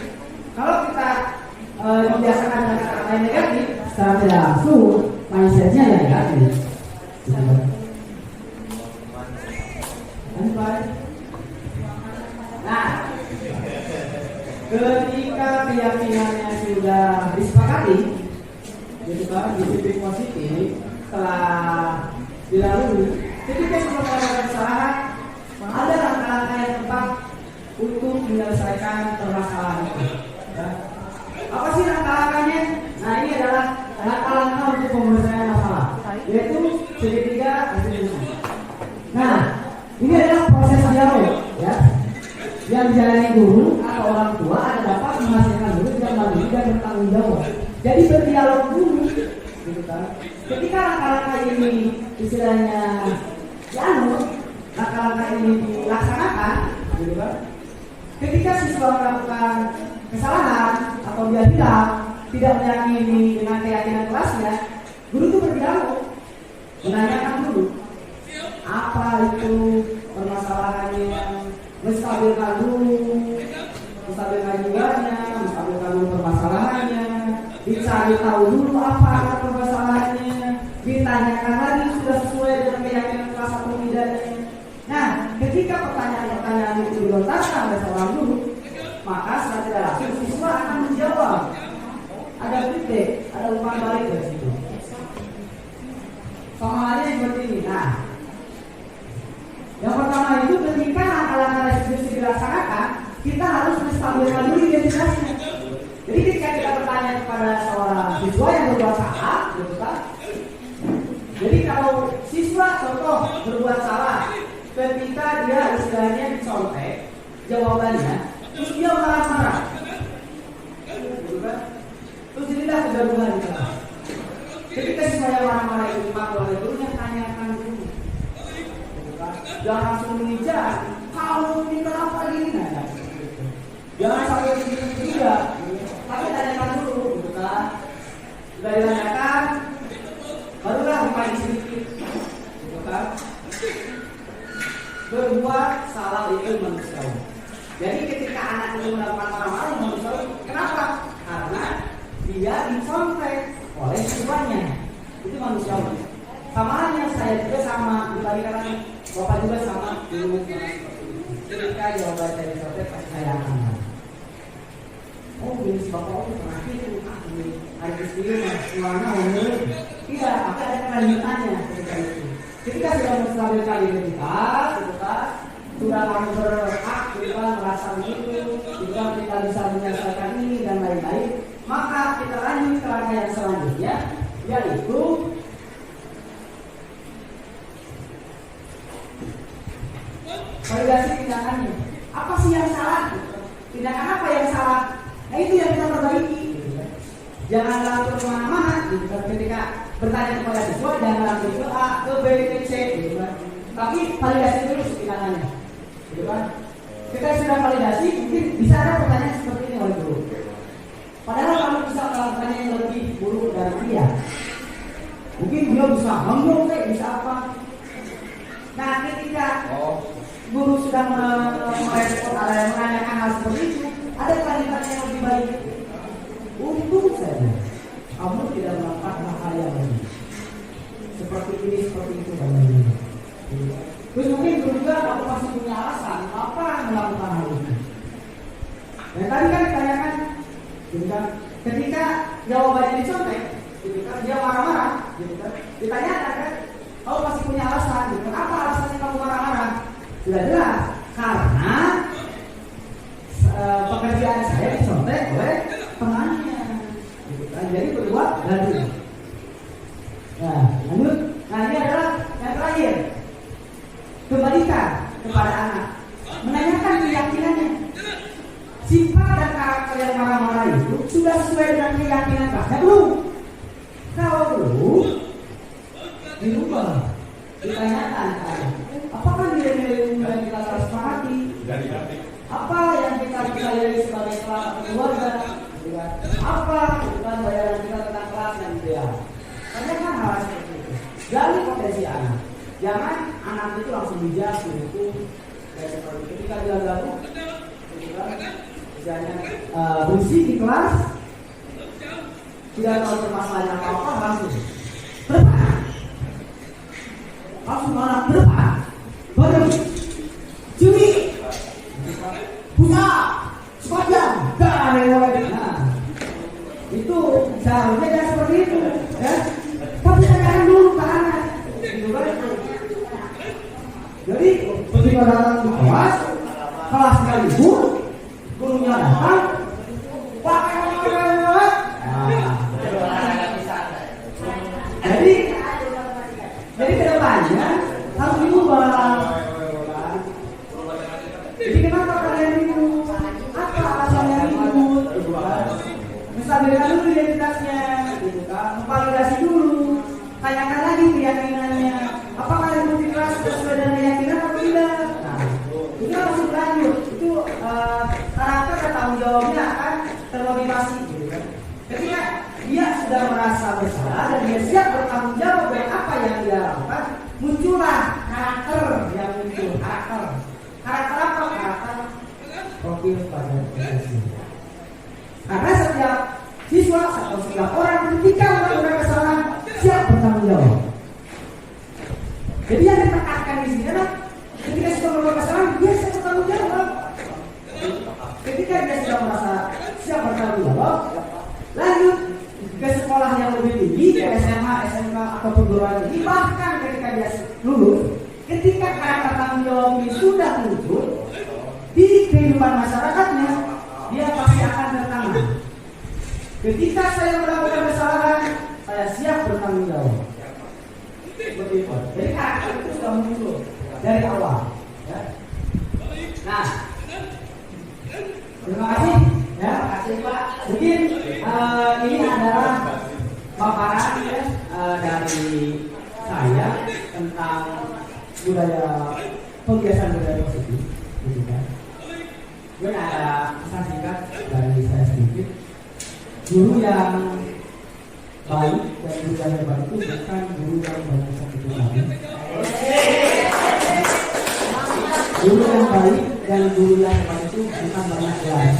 Kalau kita membiasakan dengan kata-kata yang negatif, secara tidak langsung mindsetnya yang negatif. Nah, ketika keyakinannya sudah disepakati, gitu kan, disiplin positif telah dilalui, ketika sudah melakukan kesalahan, ada langkah-langkah yang tepat untuk menyelesaikan permasalahan itu. Ya. Apa sih langkah-langkahnya? Nah ini adalah langkah-langkah untuk penyelesaian masalah, yaitu segitiga kesimpulan. Nah ini adalah proses dialog, ya, yang dijalani guru atau orang tua agar dapat menghasilkan guru yang mandiri dan bertanggung jawab. Jadi berdialog dulu, gitu kan. Ketika langkah-langkah ini istilahnya langkah-langkah ini dilaksanakan, gitu kan. Ketika siswa melakukan kesalahan atau dia tidak meyakini dengan keyakinan kelasnya, guru itu berdialog, menanyakan dulu apa itu permasalahannya, menstabilkan jiwanya, menstabilkan dulu permasalahannya, dicari tahu dulu apa permasalahannya, ditanyakan lagi sudah sesuai dengan keyakinan kelas atau tidaknya. Nah, ketika pertanyaan-pertanyaan itu dilontarkan oleh seorang guru, maka secara tidak langsung siswa akan menjawab. Ada feedback, ada umpan balik dari situ. Sama halnya seperti ini. Nah, yang pertama itu ketika langkah-langkah restitusi dilaksanakan, kita harus menstabilkan dulu identitasnya. Jadi ketika kita bertanya kepada seorang siswa yang berbuat salah, gitu kan? Jadi kalau siswa contoh berbuat salah, ketika dia istilahnya dicontek jawabannya, terus dia marah-marah, gitu kan? Terus jadilah kegaduhan di kelas. Ketika siswa yang marah-marah itu dipanggil oleh gurunya, tanyakan dulu. Jangan langsung mengejar. Kalau kita apa gini, nah, jangan sampai begitu juga. Tapi tanyakan dulu, gitu kan? Sudah ditanyakan, barulah dipakai sedikit, gitu kan? Berbuat salah itu manusiawi. Jadi ketika anak itu mendapatkan marah-marah manusiawi, kenapa? Karena dia dicontek oleh siswanya. Itu manusiawi. Sama halnya saya juga sama, dibandingkan Bapak juga sama dulu seperti itu. Ketika jawaban saya dicontek, pasti saya akan gini si Bapak pernah itu, ini ada sendiri, semuanya umur. Tidak, maka ada kelanjutannya ketika itu. Ketika sudah menstabilkan identitas, sudah kamu berhak, kita merasa begitu, kita bisa menyelesaikan ini dan lain-lain, maka kita lanjut ke langkah yang selanjutnya, yaitu validasi tindakannya. Apa sih yang salah? Tindakan apa yang salah? Nah itu yang kita perbaiki. Jangan langsung kemana-mana. Ketika bertanya kepada siswa, jangan langsung ke A, ke B, ke C. Tapi validasi dulu tindakannya. Kita sudah validasi, mungkin bisa ada pertanyaan seperti ini oleh guru. Padahal kalau bisa melakukannya yang lebih buruk dari dia, mungkin dia bisa ngomong, bisa apa. Nah ketika guru sudah merespon menanyakan hal seperti itu, ada kalimat yang lebih baik. Untung saja kamu tidak melakukan hal yang lain seperti ini, seperti itu dan lain-lain. Terus mungkin guru juga kalau masih punya alasan, ketika jawabannya dicontek, gitu kan, dia marah-marah, gitu kan, ditanyakan kan, kamu masih punya alasan, gitu kan, apa alasannya kamu marah-marah? Sudah jelas, karena pekerjaan saya dicontek oleh temannya, gitu kan, jadi berdua gaduh. Nah, lanjut, nah ini adalah yang terakhir, kembalikan kepada anak, menanyakan keyakinannya. Sifat dan karakter yang marah-marah itu sudah sesuai dengan keyakinan kelasnya belum? Kalau belum, dirubah, ditanyakan, apakah nilai-nilai yang kita harus sepakati? Apa yang kita percayai sebagai kelas atau keluarga? Apa bukan bayaran kita tentang kelas yang ideal? Tanyakan hal seperti itu. Gali potensi anak. Jangan anak itu langsung dijudge, dihukum. Ketika dia gabung, misalnya berisik di kelas, tidak tahu permasalahan apa-apa, langsung berdepan, langsung malah berdepan, baru curi, punya sepanjang, nah itu seharusnya jangan seperti itu, ya. Tapi tanyakan dulu ke anak, gitu kan? Jadi ketika datang di kelasnya libur, gurunya datang, jadi kedepannya harus diubah. Jadi kenapa kalian ribut? Apa alasannya ribut? Menstabilkan dulu identitasnya, gitu kan? Memvalidasi dulu, tanyakan lagi keyakinannya. Apakah yang di kelas sesuai dengan keyakinan atau tidak? Nah, itu harus berlanjut. Itu karakter dan tanggung jawabnya akan termotivasi. Gitu kan? Ketika dia sudah merasa bersalah dan dia siap bertanggung jawab dengan apa yang dia lakukan, muncullah karakter yang muncul. Karakter apa? Karakter profil pada profesi. Karena setiap siswa atau setiap orang ketika melakukan kesalahan siap bertanggung jawab. Jadi yang ditekankan di sini adalah ketika sudah melakukan kesalahan dia siap bertanggung jawab. Ketika dia sudah merasa siap bertanggung jawab, lanjut ke sekolah yang lebih tinggi, ke SMA, SMK atau perguruan tinggi, bahkan ketika dia lulus, ketika karakter tanggung jawab ini sudah muncul di kehidupan masyarakatnya, dia pasti akan bertanggung. Ketika saya melakukan kesalahan, saya siap bertanggung jawab. Begitu. Jadi karakter itu sudah muncul dari awal. Ya. Nah, terima kasih. Ya, kasih Pak. Mungkin ini adalah paparan ya, dari saya tentang pembiasan budaya positif. Gitu kan. Mungkin ada pesan singkat dari saya sedikit. Guru yang baik dan guru yang hebat itu bukan guru yang banyak sakit hati. Guru yang baik dan guru yang hebat itu bukan banyak gelar.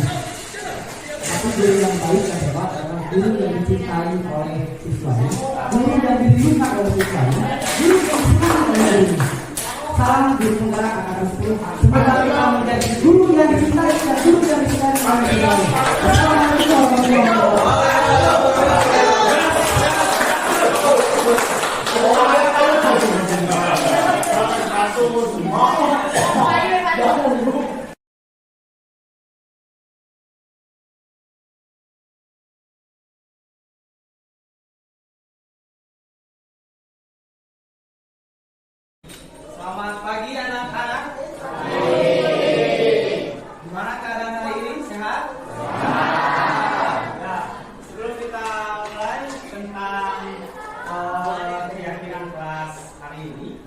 Tapi guru yang baik dan hebat adalah guru yang dicintai oleh siswanya, guru yang dirindukan oleh siswanya, guru yang disenangi oleh gurunya. Salam guru penggerak angkatan 10. Semoga kita menjadi guru yang dicintai dan guru yang disenangi oleh siswanya. Assalamualaikum warahmatullahi wabarakatuh. Selamat pagi anak-anak. Gimana keadaan hari ini? Sehat? Nah, sebelum kita mulai tentang keyakinan kelas hari ini,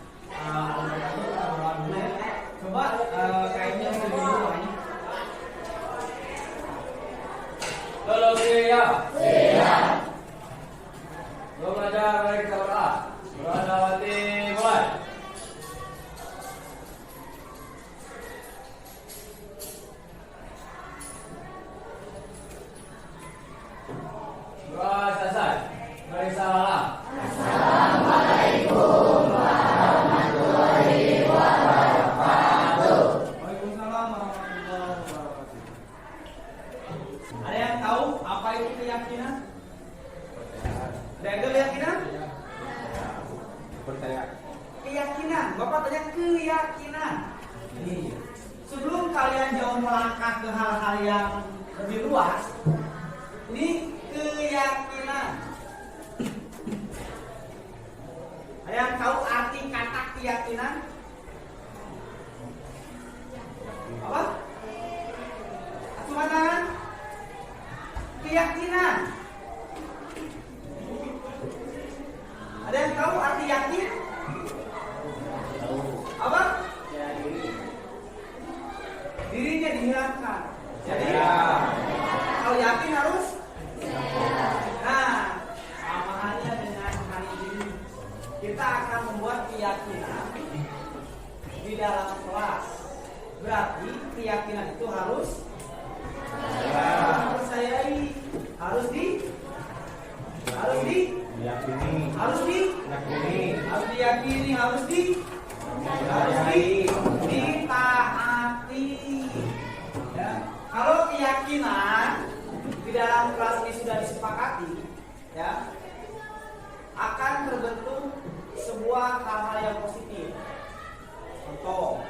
coba kainnya dulu. Halo Sia. Belum belajar baik saudara. Beradawati mulai. Selesai. Mari salam. Assalamualaikum warahmatullahi wabarakatuh. Waalaikumsalam warahmatullahi wabarakatuh. Ada yang tahu apa itu keyakinan? melangkah ke hal-hal yang lebih luas, ini keyakinan. Ada yang tahu arti kata keyakinan? Apa? Cuma tangan. Keyakinan. Ada yang tahu arti yakin? Apa? Dirinya dihilangkan. Jadi kalau yakin harus. Nah, sama halnya dengan hari ini kita akan membuat keyakinan di dalam kelas. Berarti keyakinan itu harus dipercayai, harus diyakini, harus ditaati. Ya. Kalau keyakinan di dalam kelas ini sudah disepakati, ya, akan terbentuk sebuah hal-hal yang positif. Contoh,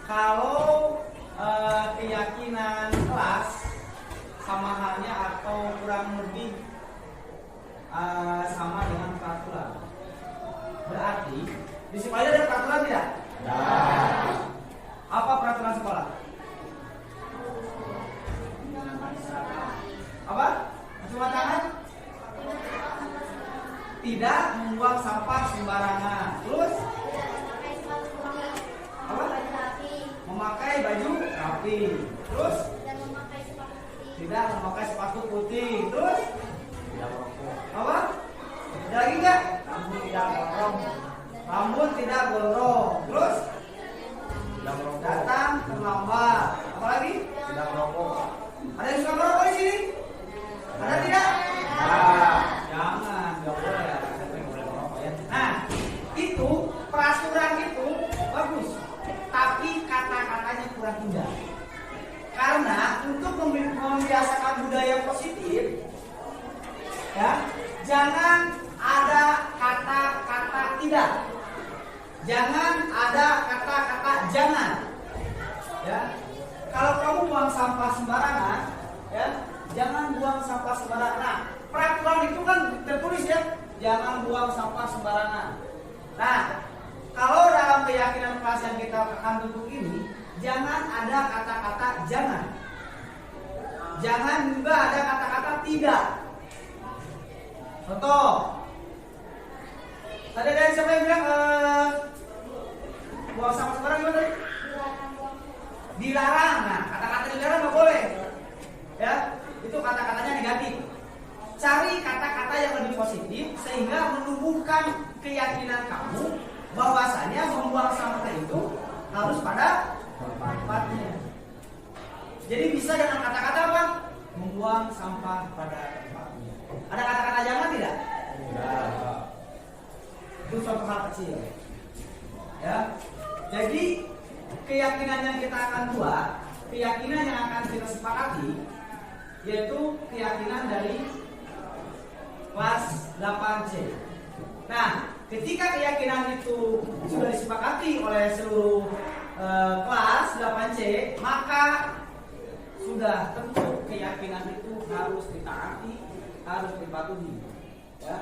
kalau keyakinan kelas sama halnya atau kurang lebih sama dengan peraturan, berarti di sekolah ada peraturan tidak? Apa peraturan sekolah? Apa? Cuma tangan? Tidak membuang sampah sembarangan. Terus? Apa? Memakai baju rapi. Terus? Tidak memakai sepatu putih. Terus? Apa? Ada lagi nggak? Rambut tidak gondrong. Terus? Datang terlambat. Apa lagi? Tidak merokok. Ada yang suka merokok di sini? Ada tidak? Jangan, nggak boleh ya. Nah, itu peraturan itu bagus, tapi kata-katanya kurang indah. Karena untuk membiasakan budaya positif, ya, jangan ada kata-kata tidak, jangan ada kata-kata jangan. Ya, kalau kamu buang sampah sembarangan, ya, jangan buang sampah sembarangan. Nah, peraturan itu kan tertulis ya, jangan buang sampah sembarangan. Nah, kalau dalam keyakinan kelas yang kita akan tutup ini, jangan ada kata-kata jangan. Jangan juga ada kata-kata tidak. Contoh, tadi ada siapa yang bilang buang sampah sembarangan gimana tadi? Dilarang. Nah, kata-kata dilarang nggak boleh. Ya, itu kata-katanya negatif. Cari kata-kata yang lebih positif sehingga menumbuhkan keyakinan kamu bahwasanya membuang sampah itu harus pada tempatnya. Jadi bisa dengan kata-kata apa? Membuang sampah pada tempatnya. Ada kata-kata jangan tidak? Tidak. Itu suatu hal kecil. Ya. Jadi keyakinan yang kita akan buat, keyakinan yang akan kita sepakati, yaitu keyakinan dari kelas 8C. Nah, ketika keyakinan itu sudah disepakati oleh seluruh kelas 8C, maka sudah tentu keyakinan itu harus ditaati, harus dipatuhi. Ya,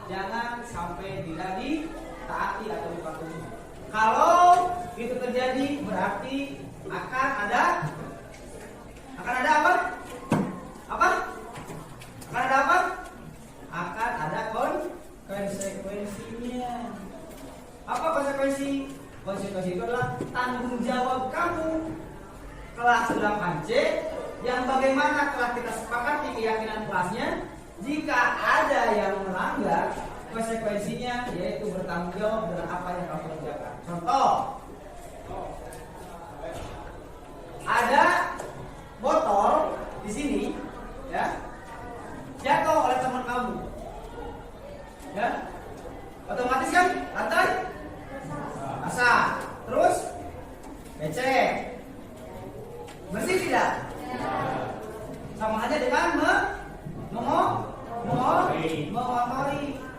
jangan sampai tidak ditaati atau dipatuhi. Kalau itu terjadi, berarti akan ada apa? Apa? Akan ada apa? Akan ada konsekuensinya. Apa konsekuensi? Konsekuensi itu adalah tanggung jawab kamu kelas 8C yang bagaimana telah kita sepakati keyakinan kelasnya. Jika ada yang melanggar, konsekuensinya yaitu bertanggung jawab dengan apa yang kamu kerjakan. Contoh, ada botol di sini, ya, jatuh oleh teman kamu, ya, otomatis kan lantai basah, terus becek, bersih tidak? Sama aja dengan mengotori.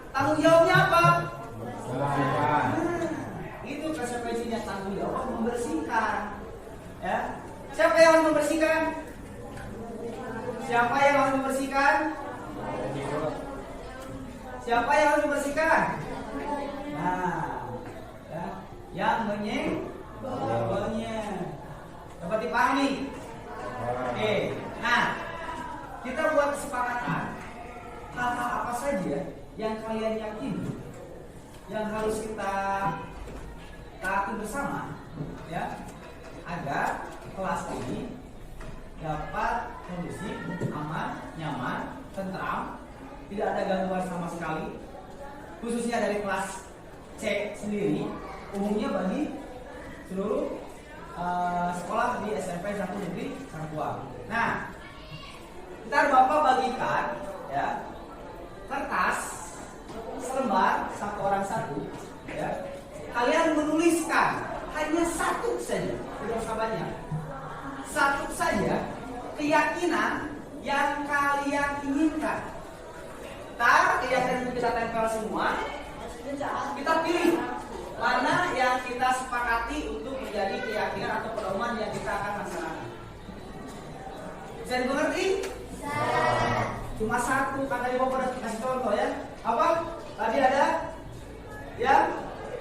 Tanggung jawabnya apa? Itu konsekuensinya, tanggung jawab membersihkan. Ya, siapa yang membersihkan? Siapa yang harus membersihkan? Siapa yang harus membersihkan? Nah, ya, yang menyembelihnya. Dapat dipahami? Oke. Nah, kita buat kesepakatan hal-hal apa saja yang kalian yakini yang harus kita taati bersama, ya, agar kelas ini dapat kondusif, aman, nyaman, tentram, tidak ada gangguan sama sekali, khususnya dari kelas C sendiri, umumnya bagi seluruh sekolah di SMP 1 Negeri Sangkuang. Nah, ntar Bapak bagikan, ya, kertas selembar, satu orang satu, ya. Kalian menuliskan hanya satu saja, tidak usah banyak. Satu saja keyakinan yang kalian inginkan. Ntar keyakinan kita tempel semua, kita pilih mana yang kita sepakati untuk menjadi keyakinan atau pedoman yang kita akan laksanakan. Bisa dimengerti? Cuma satu, kan tadi Bapak udah kasih contoh, ya. Apa? Tadi ada yang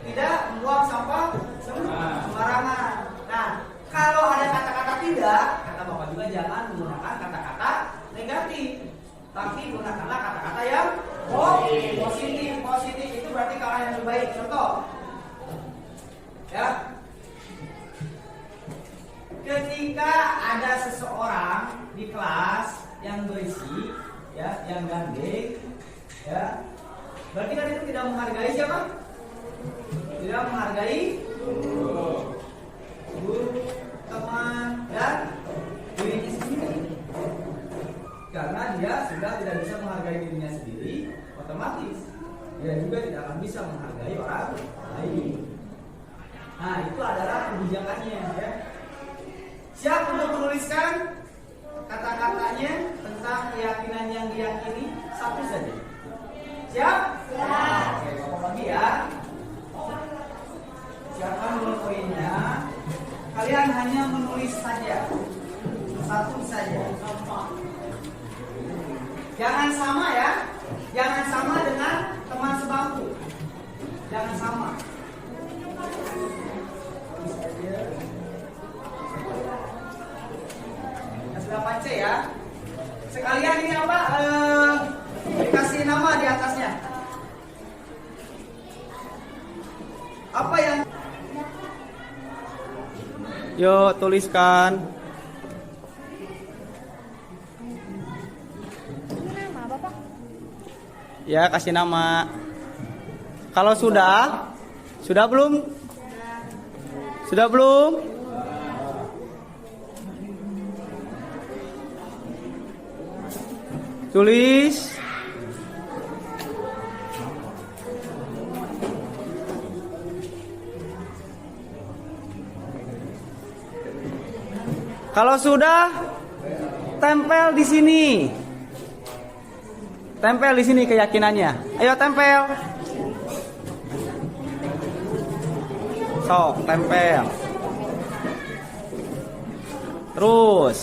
tidak membuang sampah sembarangan. Nah, kalau ada kata-kata tidak, kata Bapak juga jangan menggunakan kata-kata negatif, tapi gunakanlah kata-kata yang positif. Positif itu berarti kalian yang terbaik. Contoh, ya, ketika ada seseorang di kelas yang berisik, ya, yang gandeng, ya, berarti kan itu tidak menghargai siapa? Tidak menghargai guru, teman, dan dirinya sendiri. Karena dia sudah tidak bisa menghargai dirinya sendiri, otomatis dia juga tidak akan bisa menghargai orang lain. Nah, itu adalah kebijakannya, ya. Siap untuk menuliskan kata-katanya tentang keyakinan yang diyakini, satu saja. Siap? Siap. Oke, Bapak bagi, ya. Siapkan dulu poinnya. Kalian hanya menulis saja, satu saja. Jangan sama, ya. Jangan sama dengan teman sebangku. Jangan sama. Sudah pace, ya. Sekalian ini apa? Dikasih nama di atasnya. Apa yang? Yuk tuliskan. Nama Bapak? Ya, kasih nama. Kalau sudah belum? Sudah belum? Tulis. Kalau sudah, tempel di sini. Tempel di sini keyakinannya. Ayo tempel. Sok, tempel. Terus.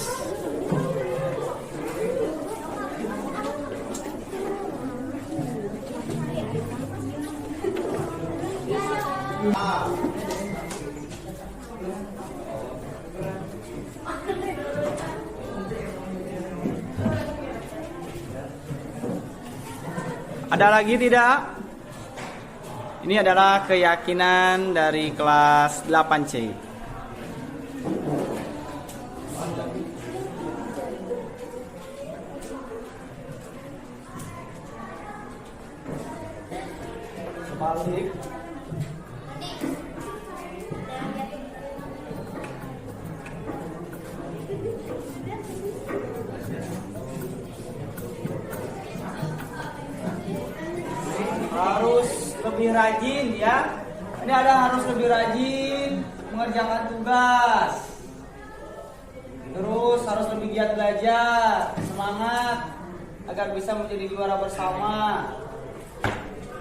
Ada lagi tidak? Ini adalah keyakinan dari kelas 8C. Balik. Harus lebih rajin, ya. Ini ada harus lebih rajin mengerjakan tugas. Terus harus lebih giat belajar, semangat agar bisa menjadi juara bersama.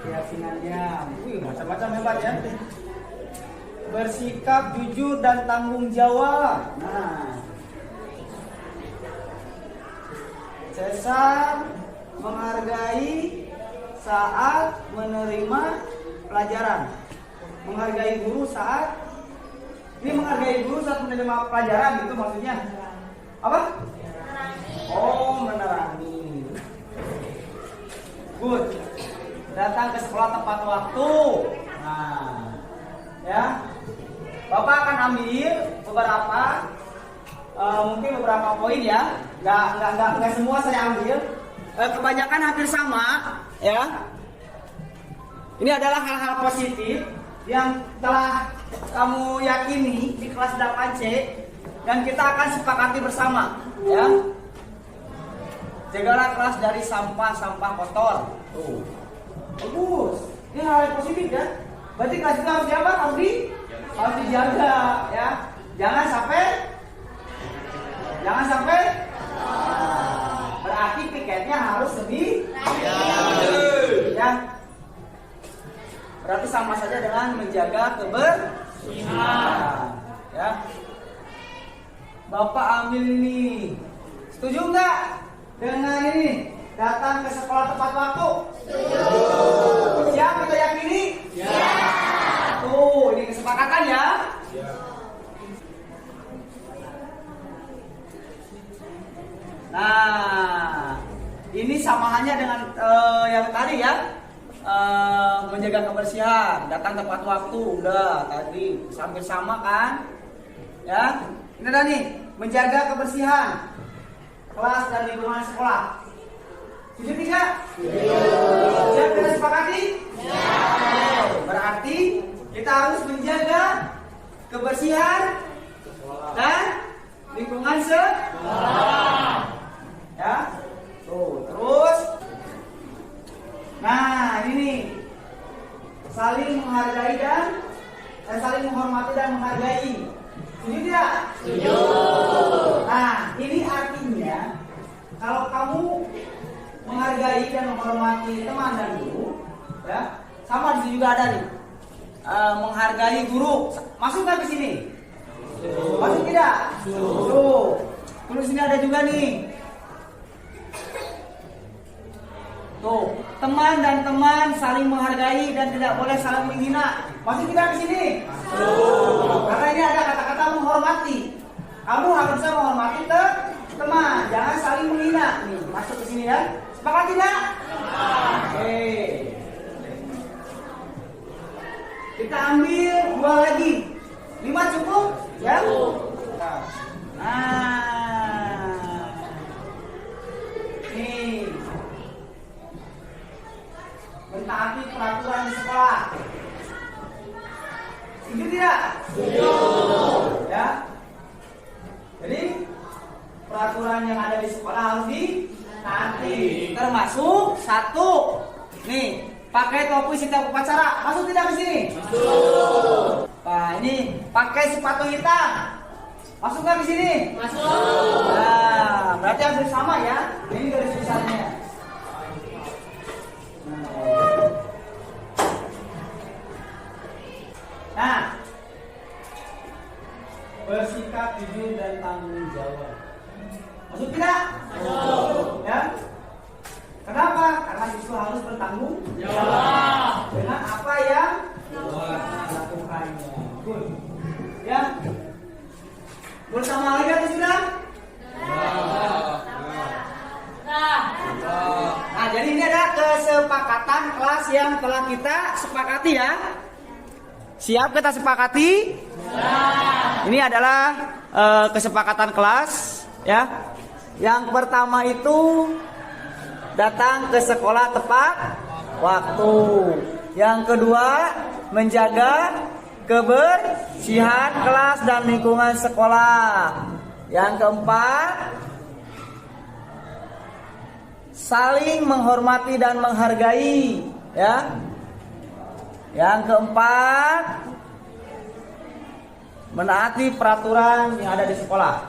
Keyakinannya, macam-macam hebat, ya. Bersikap jujur dan tanggung jawab. Nah, Cesar menghargai saat menerima pelajaran. Menghargai guru saat menghargai guru saat menerima pelajaran gitu maksudnya. Apa? Oh, menerangi. Good. Datang ke sekolah tepat waktu. Nah, ya. Bapak akan ambil beberapa mungkin beberapa poin ya. Nggak semua saya ambil. Kebanyakan hampir sama, ya. Ini adalah hal-hal positif yang telah kamu yakini di kelas 8C dan kita akan sepakati bersama, ya. Jagalah kelas dari sampah-sampah kotor. Tuh. Bagus. Ini hal yang positif ya. Berarti kelas itu harus diapa? Harus dijaga, ya. Jangan sampai berarti piketnya harus lebih ya. Berarti sama saja dengan menjaga kebersihan, ya. Bapak ambil ini. Setuju nggak dengan ini? Datang ke sekolah tepat waktu. Setuju. Siap kita yakini? Ya. Tuh, ini kesepakatan ya. Ya. Nah, ini sama halnya dengan yang tadi ya. Menjaga kebersihan, datang tepat waktu, udah tadi hampir sama kan? Ya, ini dah nih, menjaga kebersihan kelas dan lingkungan sekolah. Setuju tidak? Siap kita sepakati? Ya. Berarti kita harus menjaga kebersihan dan lingkungan sekolah. Ya, tuh terus. Nah, ini saling menghargai dan saling menghormati dan menghargai. Setuju tidak? Setuju. Nah, ini artinya kalau kamu menghargai dan menghormati teman dan guru, ya, sama di sini juga ada nih. Menghargai guru, masuk nggak ke sini? Masuk tidak? Tuh, terus sini ada juga nih. Tuh, teman dan teman saling menghargai dan tidak boleh saling menghina. Masuk tidak ke sini? Karena ini ada kata-kata menghormati. Kamu harus bisa menghormati teman, jangan saling menghina. Nih, masuk ke sini ya. Sepakat tidak? Oke. Kita ambil 2 lagi. 5 cukup? Ya. Nah. Nih. Mentaati peraturan di sekolah. Setuju tidak? Setuju. Ya. Jadi peraturan yang ada di sekolah harus ditaati. Termasuk 1. Nih, pakai topi setiap upacara. Masuk tidak ke sini? Masuk. Nah, ini pakai sepatu hitam. Masuk nggak ke sini? Masuk. Nah, berarti hampir sama ya. Ini garis besarnya. Nah, bersikap jujur dan tanggung jawab. Masuk tidak? Masuk. Ya. Kenapa? Karena siswa harus bertanggung jawab dengan apa yang dilakukannya. Good. Ya. Bersama lagi atau sudah? Nah, jadi ini ada kesepakatan kelas yang telah kita sepakati ya. Siap kita sepakati? Ini adalah kesepakatan kelas ya. Yang pertama itu datang ke sekolah tepat waktu. Yang kedua, menjaga kebersihan kelas dan lingkungan sekolah. Yang keempat, saling menghormati dan menghargai, ya. Yang keempat, menaati peraturan yang ada di sekolah.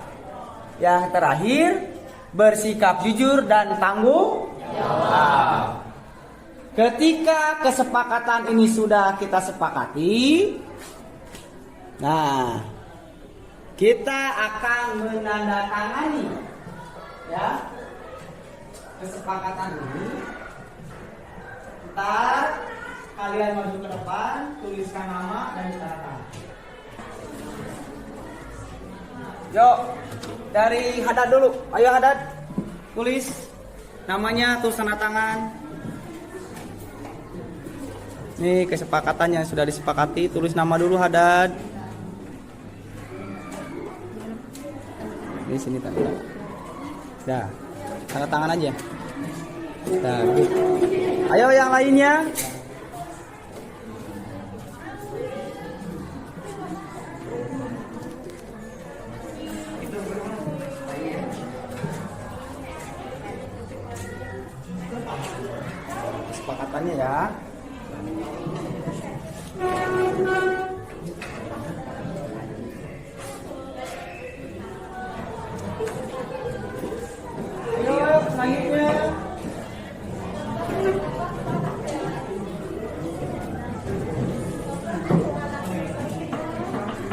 Yang terakhir, bersikap jujur dan tanggung jawab. Ketika kesepakatan ini sudah kita sepakati, nah, kita akan menandatangani, ya, kesepakatan ini, ntar kalian maju ke depan, tuliskan nama dan tanda tangan. Yuk, dari Hadad dulu. Ayo Hadad, tulis namanya, tulis tanda tangan. Nih kesepakatannya sudah disepakati, tulis nama dulu Hadad. Di sini tanda tangan. Dah, tanda tangan aja. Dah. Ayo yang lainnya. Kesepakatannya ya. Ayo selanjutnya.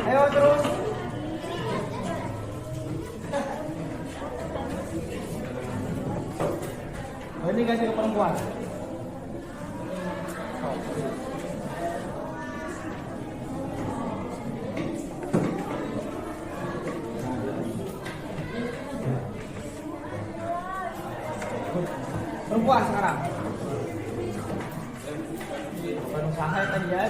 Ayo terus. Oh, ini kasih ke perempuan. Perempuan sekarang. Bukan usaha tadi ya.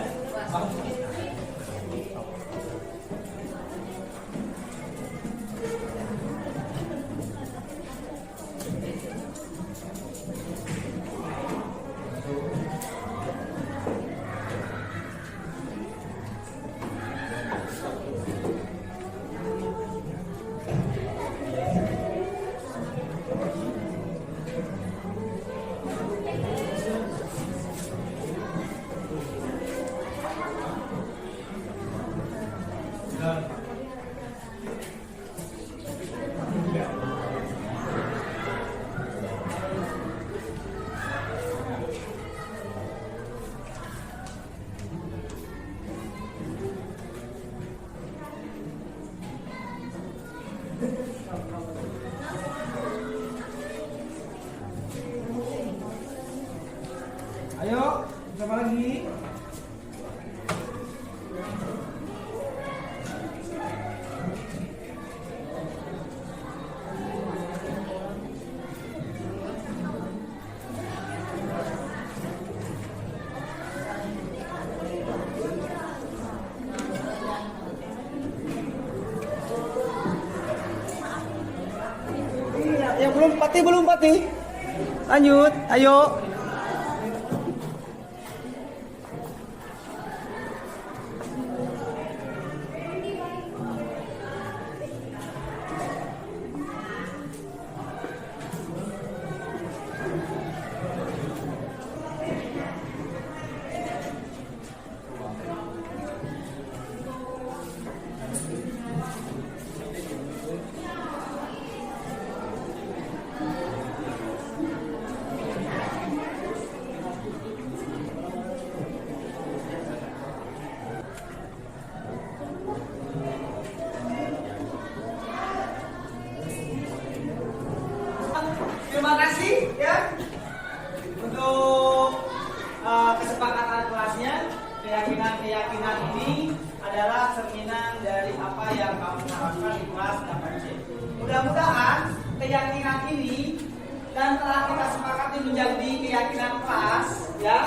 Ayo, siapa lagi? Yang belum pati. Lanjut, ayo. Terima kasih ya untuk kesepakatan kelasnya. Keyakinan ini adalah cerminan dari apa yang kamu harapkan di kelas 8C. Mudah-mudahan keyakinan ini dan telah kita sepakati menjadi keyakinan kelas ya.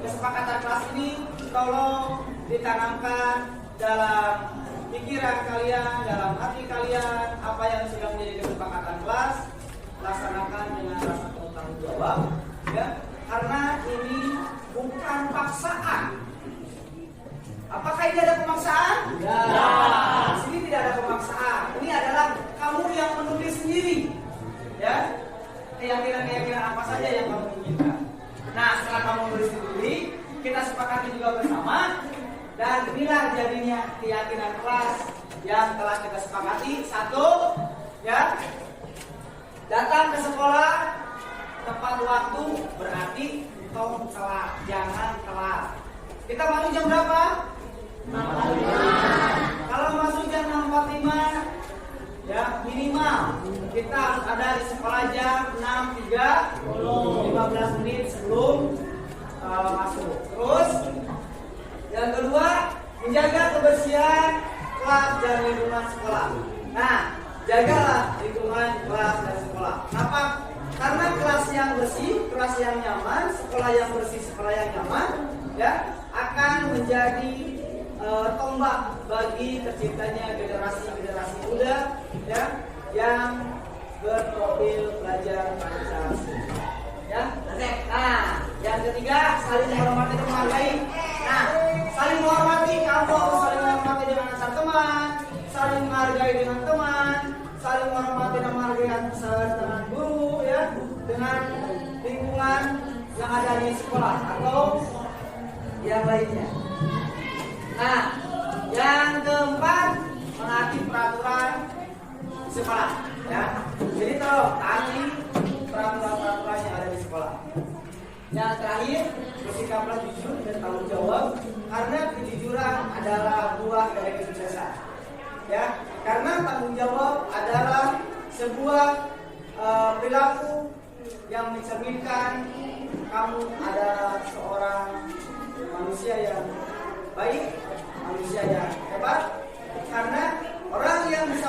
Kesepakatan kelas ini tolong ditanamkan dalam pikiran kalian, dalam hati kalian, apa yang sudah menjadi kesepakatan kelas laksanakan dengan rasa bertanggung jawab ya, karena ini bukan paksaan. Apakah ini ada pemaksaan? Ya. Di sini tidak ada pemaksaan. Ini adalah kamu yang menulis sendiri ya, keyakinan apa saja yang kamu inginkan. Nah, setelah kamu menulis sendiri, kita sepakati juga bersama, dan inilah jadinya keyakinan kelas yang telah kita sepakati. Satu ya, datang ke sekolah tepat waktu, berarti tong telat, jangan telat. Kita masuk jam berapa? 6.45. Kalau masuk jam 6.45 ya minimal kita harus ada di sekolah jam 6.30 dan lingkungan sekolah. Nah, jagalah lingkungan kelas dan sekolah. Kenapa? Karena kelas yang bersih, kelas yang nyaman, sekolah yang bersih, sekolah yang nyaman, ya, akan menjadi tombak bagi terciptanya generasi muda, ya, yang berprofil pelajar Pancasila. Ya, oke. Nah, yang ketiga, saling menghormati dan menghargai. Nah, saling menghormati, kamu harus saling menghormati dengan antar teman, saling menghargai dengan teman, saling menghormati dan menghargai dengan guru, ya, dengan lingkungan yang ada di sekolah atau yang lainnya. Nah, yang keempat, menaati peraturan sekolah, ya. Jadi taati peraturan-peraturan yang ada di sekolah. Yang terakhir, bersikaplah jujur dan tanggung jawab, karena kejujuran adalah buah dari kesuksesan. Ya, karena tanggung jawab adalah sebuah perilaku yang mencerminkan kamu adalah seorang manusia yang baik, manusia yang hebat. Karena orang yang bisa